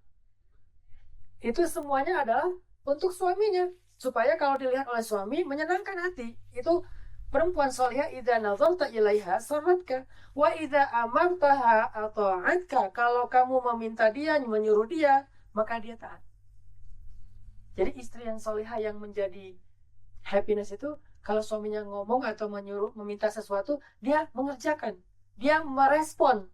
Itu semuanya adalah untuk suaminya, supaya kalau dilihat oleh suami menyenangkan hati. Itu perempuan solihah, idza nazarta ilaiha sarratka wa idza amartaha ata'atka. Kalau kamu meminta dia, menyuruh dia, maka dia taat. Jadi istri yang solihah yang menjadi happiness itu, kalau suaminya ngomong atau menyuruh, meminta sesuatu, dia mengerjakan, dia merespon,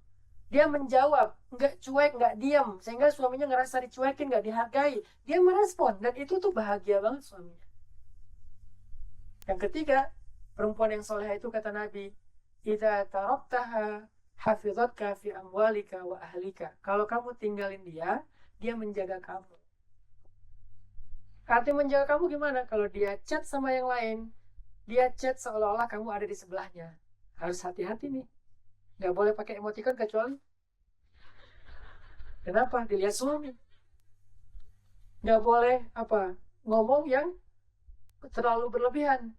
dia menjawab, nggak cuek, nggak diam, sehingga suaminya ngerasa dicuekin, nggak dihargai. Dia merespon, dan itu tuh bahagia banget suaminya. Yang ketiga, perempuan yang solehah itu kata Nabi, idza taraktaha hafizatka fi amwalika wa ahlika. Kalau kamu tinggalin dia, dia menjaga kamu. Arti menjaga kamu gimana? Kalau dia chat sama yang lain, dia chat seolah-olah kamu ada di sebelahnya. Harus hati-hati nih. Nggak boleh pakai emoticon kecuali. Kenapa? Dilihat suami. Nggak boleh ngomong yang terlalu berlebihan.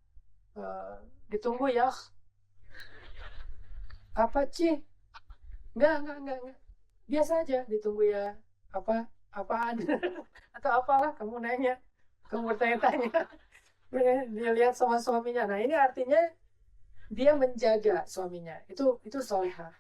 Ditunggu ya. Apa Ci? Nggak. Biasa aja ditunggu ya. Apaan? Atau apalah kamu nanya. Kamu bertanya-tanya. Dia lihat sama suaminya. Nah, ini artinya dia menjaga suaminya. Itu solehah.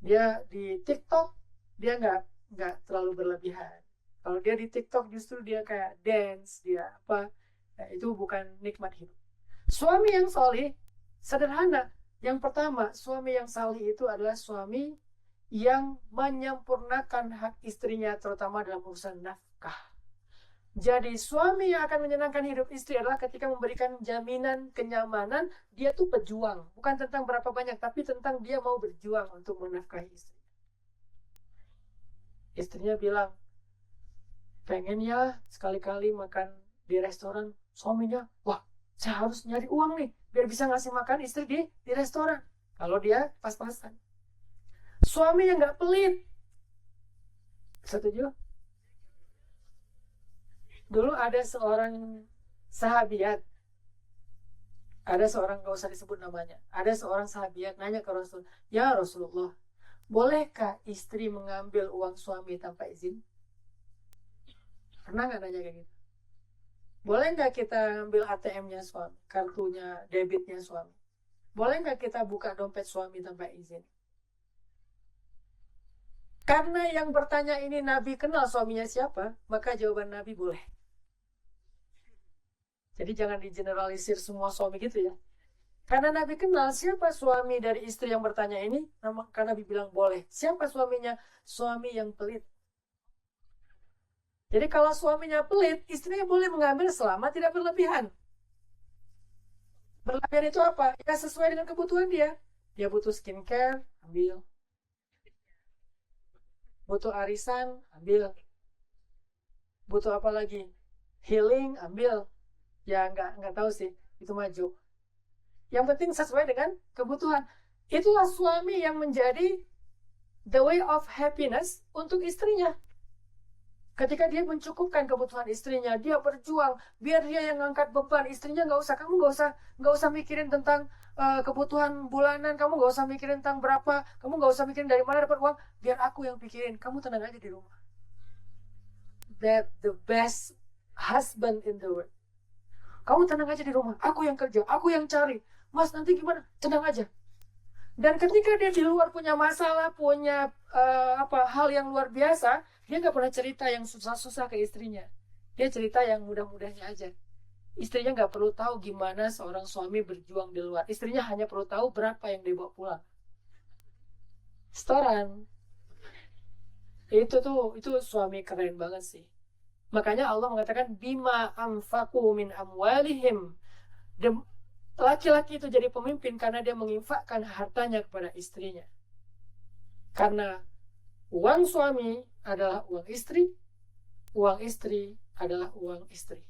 Dia di TikTok, dia nggak terlalu berlebihan. Kalau dia di TikTok justru dia kayak dance, dia apa. Nah, itu bukan nikmat hidup. Suami yang soleh sederhana. Yang pertama, suami yang salih itu adalah suami yang menyempurnakan hak istrinya, terutama dalam urusan nafkah. Jadi suami yang akan menyenangkan hidup istri adalah ketika memberikan jaminan kenyamanan. Dia tuh pejuang, bukan tentang berapa banyak, tapi tentang dia mau berjuang untuk menafkahi istri. Istrinya bilang, pengen ya sekali-kali makan di restoran. Suaminya, wah, saya harus nyari uang nih biar bisa ngasih makan istri di restoran. Kalau dia pas-pasan. Suami yang nggak pelit, setuju? Dulu ada seorang sahabiat, gak usah disebut namanya, ada seorang sahabiat nanya ke Rasul, ya Rasulullah, bolehkah istri mengambil uang suami tanpa izin? Pernah nggak nanya kayak gitu? Boleh nggak kita ambil ATM-nya suami, kartunya debitnya suami? Boleh nggak kita buka dompet suami tanpa izin? Karena yang bertanya ini Nabi kenal suaminya siapa, maka jawaban Nabi boleh. Jadi jangan digeneralisir semua suami gitu ya. Karena Nabi kenal siapa suami dari istri yang bertanya ini, maka Nabi bilang boleh. Siapa suaminya? Suami yang pelit. Jadi kalau suaminya pelit, istrinya boleh mengambil selama tidak berlebihan. Berlebihan itu apa? Ya sesuai dengan kebutuhan dia. Dia butuh skincare, ambil. Butuh arisan, ambil. Butuh apa lagi? Healing, ambil. Ya nggak tahu sih, itu maju. Yang penting sesuai dengan kebutuhan. Itulah suami yang menjadi the way of happiness untuk istrinya. Ketika dia mencukupkan kebutuhan istrinya, dia berjuang biar dia yang ngangkat beban, istrinya nggak usah. Kamu nggak usah mikirin tentang kebutuhan bulanan, kamu nggak usah mikirin tentang berapa, kamu nggak usah mikirin dari mana dapat uang, biar aku yang pikirin. Kamu tenang aja di rumah. That the best husband in the world. Kamu tenang aja di rumah, aku yang kerja, aku yang cari. Mas nanti gimana? Tenang aja. Dan ketika dia di luar punya masalah, punya hal yang luar biasa, dia nggak pernah cerita yang susah-susah ke istrinya. Dia cerita yang mudah-mudahnya aja. Istrinya nggak perlu tahu gimana seorang suami berjuang di luar. Istrinya hanya perlu tahu berapa yang dibawa pulang. Setoran. Itu suami keren banget sih. Makanya Allah mengatakan bima anfaqu min amwalihim. Laki-laki itu jadi pemimpin karena dia menginfakkan hartanya kepada istrinya. Karena uang suami adalah uang istri adalah uang istri.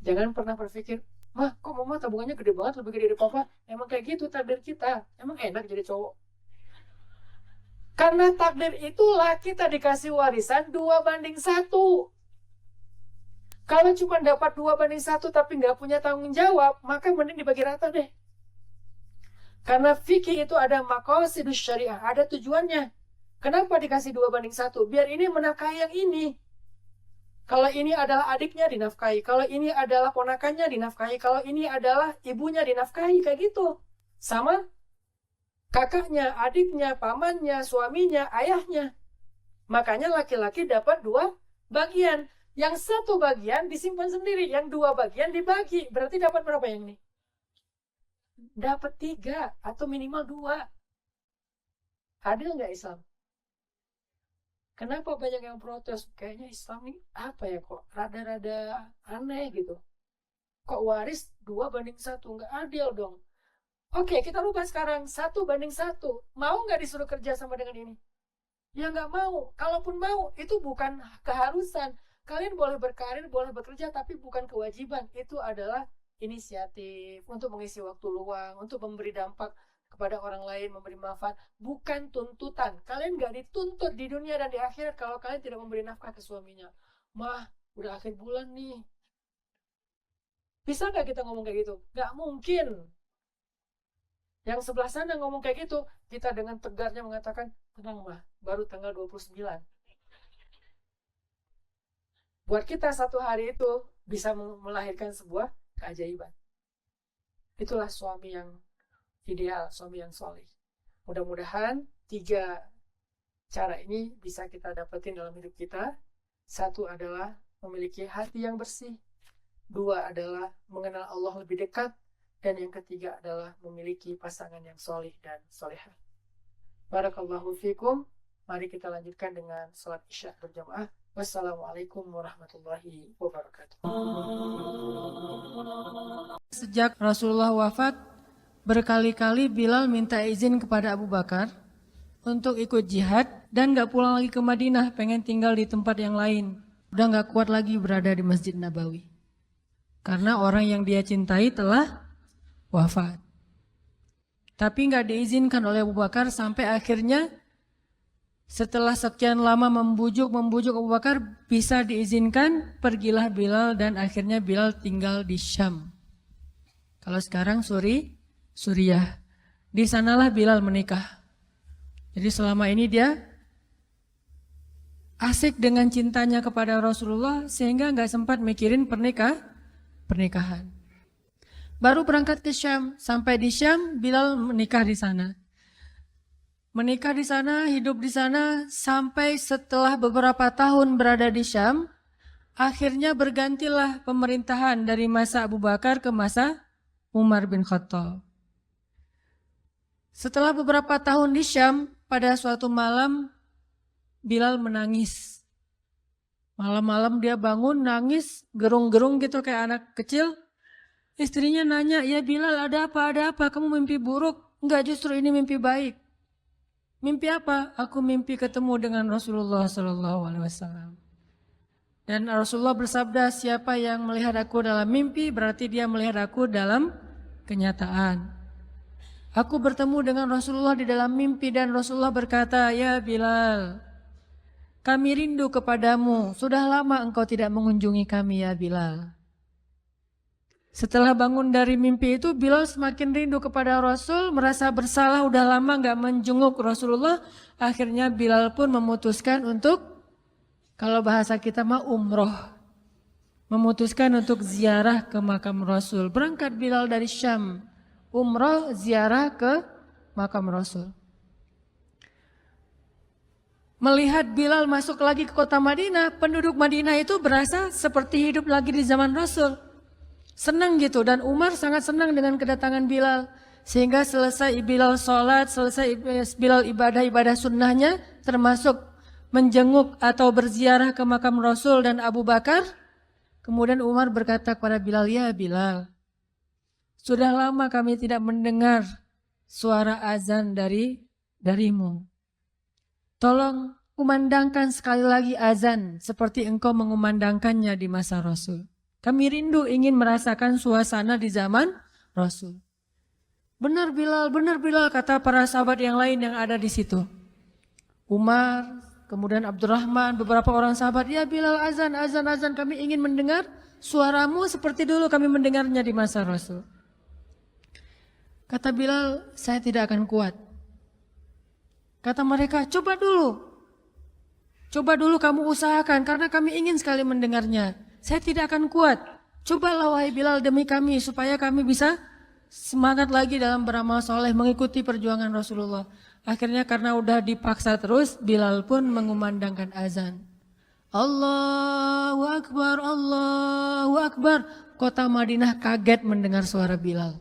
Jangan pernah berpikir, mah kok mama tabungannya gede banget, lebih gede dari papa. Emang kayak gitu takdir kita. Emang enak jadi cowok. Karena takdir itulah kita dikasih warisan 2:1. Kalau cuma dapat 2:1 tapi nggak punya tanggung jawab, maka mending dibagi rata deh. Karena fikih itu ada maqasidus syariah, ada tujuannya. Kenapa dikasih 2:1? Biar ini menafkahi yang ini. Kalau ini adalah adiknya dinafkahi, kalau ini adalah ponakannya dinafkahi, kalau ini adalah ibunya dinafkahi, kayak gitu. Sama kakaknya, adiknya, pamannya, suaminya, ayahnya. Makanya laki-laki dapat 2 bagian. Yang 1 bagian disimpan sendiri, yang 2 bagian dibagi. Berarti dapat berapa yang ini? Dapat 3 atau minimal 2. Adil nggak Islam? Kenapa banyak yang protes? Kayaknya Islam ini apa ya kok? Rada-rada aneh gitu. Kok waris 2:1? Nggak adil dong. Oke, kita rubah sekarang 1:1. Mau nggak disuruh kerja sama dengan ini? Ya nggak mau. Kalaupun mau, itu bukan keharusan. Kalian boleh berkarir, boleh bekerja, tapi bukan kewajiban. Itu adalah inisiatif untuk mengisi waktu luang, untuk memberi dampak kepada orang lain, memberi manfaat. Bukan tuntutan. Kalian nggak dituntut di dunia dan di akhirat kalau kalian tidak memberi nafkah ke suaminya. Mah, udah akhir bulan nih. Bisa nggak kita ngomong kayak gitu? Nggak mungkin. Yang sebelah sana ngomong kayak gitu, kita dengan tegarnya mengatakan, tenang mah, baru tanggal 29. Buat kita 1 hari itu bisa melahirkan sebuah keajaiban. Itulah suami yang ideal, suami yang soleh. Mudah-mudahan 3 cara ini bisa kita dapetin dalam hidup kita. 1 adalah memiliki hati yang bersih. 2 adalah mengenal Allah lebih dekat. Dan yang ketiga adalah memiliki pasangan yang soleh dan solehah. Barakallahu fikum. Mari kita lanjutkan dengan salat Isya berjamaah. Wassalamualaikum warahmatullahi wabarakatuh. Sejak Rasulullah wafat, berkali-kali Bilal minta izin kepada Abu Bakar untuk ikut jihad dan gak pulang lagi ke Madinah, pengen tinggal di tempat yang lain. Udah gak kuat lagi berada di Masjid Nabawi. Karena orang yang dia cintai telah wafat. Tapi gak diizinkan oleh Abu Bakar sampai akhirnya setelah sekian lama membujuk Abu Bakar bisa diizinkan, pergilah Bilal dan akhirnya Bilal tinggal di Syam. Kalau sekarang Suriah. Di sanalah Bilal menikah. Jadi selama ini dia asik dengan cintanya kepada Rasulullah sehingga nggak sempat mikirin pernikahan. Baru berangkat ke Syam, sampai di Syam Bilal menikah di sana. Menikah di sana, hidup di sana, sampai setelah beberapa tahun berada di Syam, akhirnya bergantilah pemerintahan dari masa Abu Bakar ke masa Umar bin Khattab. Setelah beberapa tahun di Syam, pada suatu malam Bilal menangis. Malam-malam dia bangun, nangis, gerung-gerung gitu kayak anak kecil. Istrinya nanya, ya Bilal ada apa, kamu mimpi buruk? Enggak, justru ini mimpi baik. Mimpi apa? Aku mimpi ketemu dengan Rasulullah SAW. Dan Rasulullah bersabda, siapa yang melihat aku dalam mimpi berarti dia melihat aku dalam kenyataan. Aku bertemu dengan Rasulullah di dalam mimpi dan Rasulullah berkata, ya Bilal, kami rindu kepadamu. Sudah lama engkau tidak mengunjungi kami ya Bilal. Setelah bangun dari mimpi itu, Bilal semakin rindu kepada Rasul, merasa bersalah udah lama gak menjenguk Rasulullah. Akhirnya Bilal pun memutuskan untuk Kalau bahasa kita mah umroh. Memutuskan untuk ziarah ke makam Rasul. Berangkat Bilal dari Syam. Umroh ziarah ke makam Rasul. Melihat Bilal masuk lagi ke kota Madinah, penduduk Madinah itu berasa seperti hidup lagi di zaman Rasul. Senang gitu, dan Umar sangat senang dengan kedatangan Bilal. Sehingga selesai Bilal sholat, selesai Bilal ibadah-ibadah sunnahnya, termasuk menjenguk atau berziarah ke makam Rasul dan Abu Bakar. Kemudian Umar berkata kepada Bilal, "Ya Bilal, sudah lama kami tidak mendengar suara azan darimu. Tolong kumandangkan sekali lagi azan seperti engkau mengumandangkannya di masa Rasul. Kami rindu ingin merasakan suasana di zaman Rasul." Benar Bilal, kata para sahabat yang lain yang ada di situ. Umar, kemudian Abdurrahman, beberapa orang sahabat, "Ya Bilal, azan, kami ingin mendengar suaramu seperti dulu kami mendengarnya di masa Rasul." Kata Bilal, "Saya tidak akan kuat." Kata mereka, coba dulu kamu usahakan karena kami ingin sekali mendengarnya. Saya tidak akan kuat. Cobalah wahai Bilal demi kami supaya kami bisa semangat lagi dalam beramal soleh mengikuti perjuangan Rasulullah. Akhirnya karena udah dipaksa terus, Bilal pun mengumandangkan azan. Allahu Akbar, Allahu Akbar. Kota Madinah kaget mendengar suara Bilal.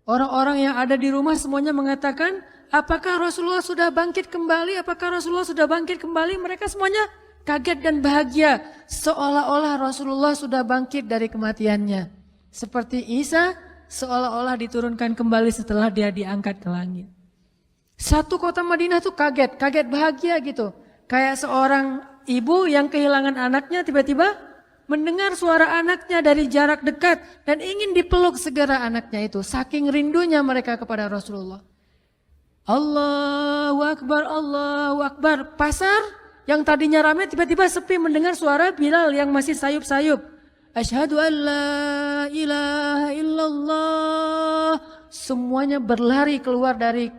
Orang-orang yang ada di rumah semuanya mengatakan, apakah Rasulullah sudah bangkit kembali? Apakah Rasulullah sudah bangkit kembali? Mereka semuanya kaget dan bahagia. Seolah-olah Rasulullah sudah bangkit dari kematiannya. Seperti Isa seolah-olah diturunkan kembali setelah dia diangkat ke langit. Satu kota Madinah tuh kaget bahagia gitu. Kayak seorang ibu yang kehilangan anaknya tiba-tiba mendengar suara anaknya dari jarak dekat dan ingin dipeluk segera anaknya itu. Saking rindunya mereka kepada Rasulullah. Allahu Akbar, Allahu Akbar. Pasar yang tadinya ramai tiba-tiba sepi mendengar suara Bilal yang masih sayup-sayup. Asyhadu an la ilaha illallah. Semuanya berlari keluar dari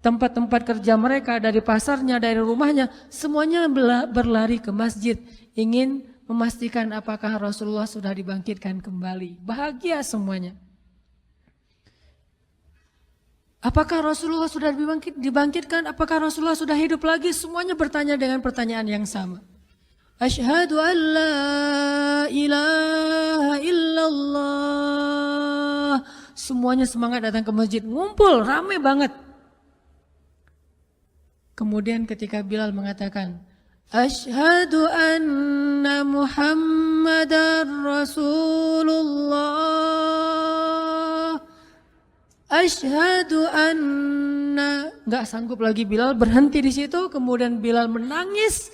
tempat-tempat kerja mereka, dari pasarnya, dari rumahnya. Semuanya berlari ke masjid. Ingin memastikan apakah Rasulullah sudah dibangkitkan kembali. Bahagia semuanya. Apakah Rasulullah sudah dibangkitkan? Apakah Rasulullah sudah hidup lagi? Semuanya bertanya dengan pertanyaan yang sama. Asyhadu an la ilaha illallah. Semuanya semangat datang ke masjid. Ngumpul, ramai banget. Kemudian ketika Bilal mengatakan, Asyhadu anna Muhammadar Rasulullah. Asyhadu anna. Enggak sanggup lagi Bilal, berhenti di situ. Kemudian Bilal menangis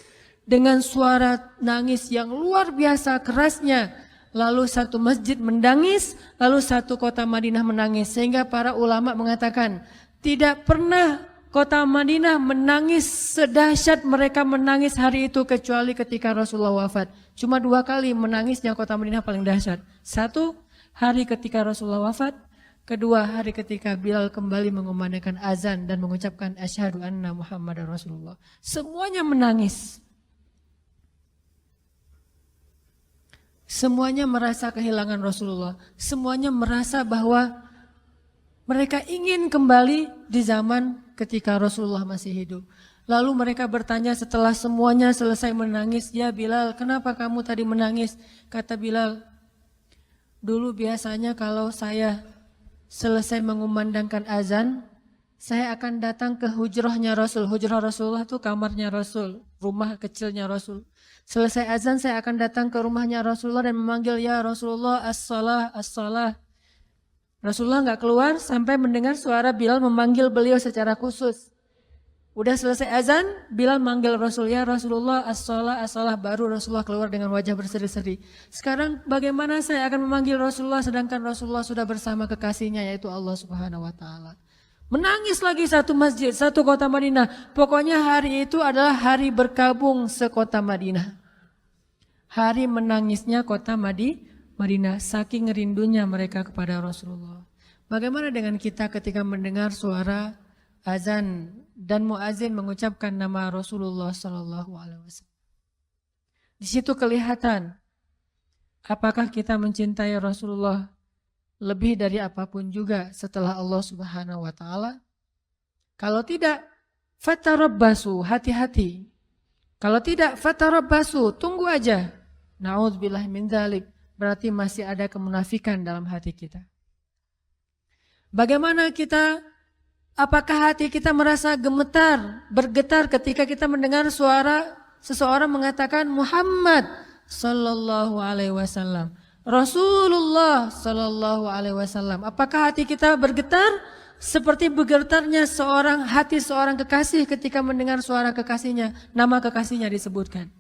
dengan suara nangis yang luar biasa kerasnya. Lalu satu masjid menangis, lalu satu kota Madinah menangis. Sehingga para ulama mengatakan, tidak pernah kota Madinah menangis sedahsyat mereka menangis hari itu kecuali ketika Rasulullah wafat. Cuma 2 kali menangisnya kota Madinah paling dahsyat. 1 hari ketika Rasulullah wafat. 2 hari ketika Bilal kembali mengumandangkan azan dan mengucapkan asyhadu anna Muhammadar Rasulullah. Semuanya menangis. Semuanya merasa kehilangan Rasulullah. Semuanya merasa bahwa mereka ingin kembali di zaman ketika Rasulullah masih hidup. Lalu mereka bertanya setelah semuanya selesai menangis, "Ya Bilal, kenapa kamu tadi menangis?" Kata Bilal, "Dulu biasanya kalau saya selesai mengumandangkan azan, saya akan datang ke hujrahnya Rasul." Hujrah Rasulullah itu kamarnya Rasul, rumah kecilnya Rasul. Selesai azan saya akan datang ke rumahnya Rasulullah dan memanggil, "Ya Rasulullah, as-salah, as-salah." Rasulullah nggak keluar sampai mendengar suara Bilal memanggil beliau secara khusus. Udah selesai azan, Bilal manggil Rasul, "Ya Rasulullah, as-salah, as-salah." Baru Rasulullah keluar dengan wajah berseri-seri. Sekarang bagaimana saya akan memanggil Rasulullah sedangkan Rasulullah sudah bersama kekasihnya yaitu Allah Subhanahu wa taala. Menangis lagi satu masjid, satu kota Madinah. Pokoknya hari itu adalah hari berkabung sekota Madinah. Hari menangisnya kota Madinah, saking rindunya mereka kepada Rasulullah. Bagaimana dengan kita ketika mendengar suara azan dan muazin mengucapkan nama Rasulullah Sallallahu Alaihi Wasallam. Di situ kelihatan apakah kita mencintai Rasulullah lebih dari apapun juga setelah Allah Subhanahu wa taala. Kalau tidak, fatarabbasu, hati-hati. Kalau tidak, fatarabbasu, tunggu aja. Na'udzubillah min dzalik, berarti masih ada kemunafikan dalam hati kita. Bagaimana kita, apakah hati kita merasa gemetar, bergetar ketika kita mendengar suara seseorang mengatakan Muhammad sallallahu alaihi wasallam, Rasulullah sallallahu alaihi wasallam. Apakah hati kita bergetar seperti bergetarnya hati seorang kekasih ketika mendengar suara kekasihnya, nama kekasihnya disebutkan?